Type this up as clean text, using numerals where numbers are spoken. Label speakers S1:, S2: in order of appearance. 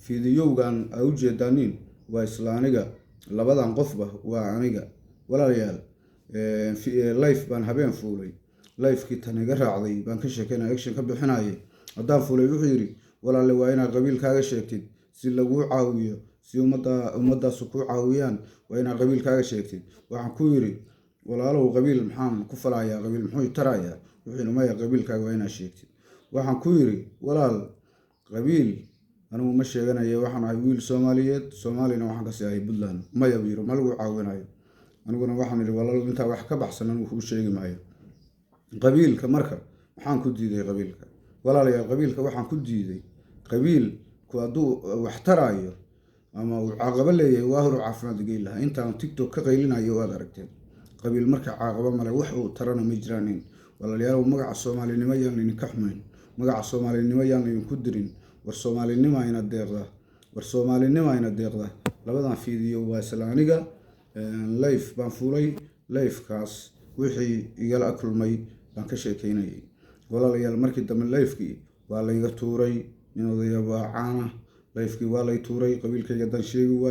S1: fiidiyowgan ay u jeedaanin waa isla aniga labadan qofba waa aniga walaalayaal life baan habeen fuulay lifekii tan iga raacday baan ka sheekeynaya action ka bixinayay haddaan fuulay wuxuu yidhi walaale waa inaad qabiilkaaga sheegtid si laguu caawiyo si ummadaasu ku caawiyaan waa inaad qabiilkaaga sheegtid waxaan ku yidhi walaalow qabiil maxaan ku falayaa qabiil muxuu tarayaa wuxuu maya qabiilkaaga waa inaad sheegtid waxaan ku yidhi walaal qabiil anigu ma sheeganayo waxaan ahay wiil Soomaaliyeed Soomaalina waxaan ka sii Puntland maya biro ma lagu caawinayo aniguna waxaan idhi walaalow intaa wax ka baxsan anigu kuu sheegi maayo qabiilka marka waxaan ku diiday qabiilka walaalayaal qabiilka waxaan ku diiday qabiilku hadduu wax tarayo ama uu caaqabo leeyahay waa hor caafimaad geyn lahaa intaan TikTok ka qaylinayo waad aragteen qabiil marka caaqabo male wax uu tarana ma jiraan walaalayaal magaca Soomaalinimo yaan idinka xumayn magaca Soomaalinimo yaan idinku dirin war Soomaalinimo ayna deeqda labadan fiidiyo waa isla aniga live baan fuulay livekaas wixii igala kulmay baan ka sheekeynayay walaalayaal markii dambe livekii waa la iga tuuray in odaya waa caana livekii waa la tuuray qabiilkayga dan sheegi waayay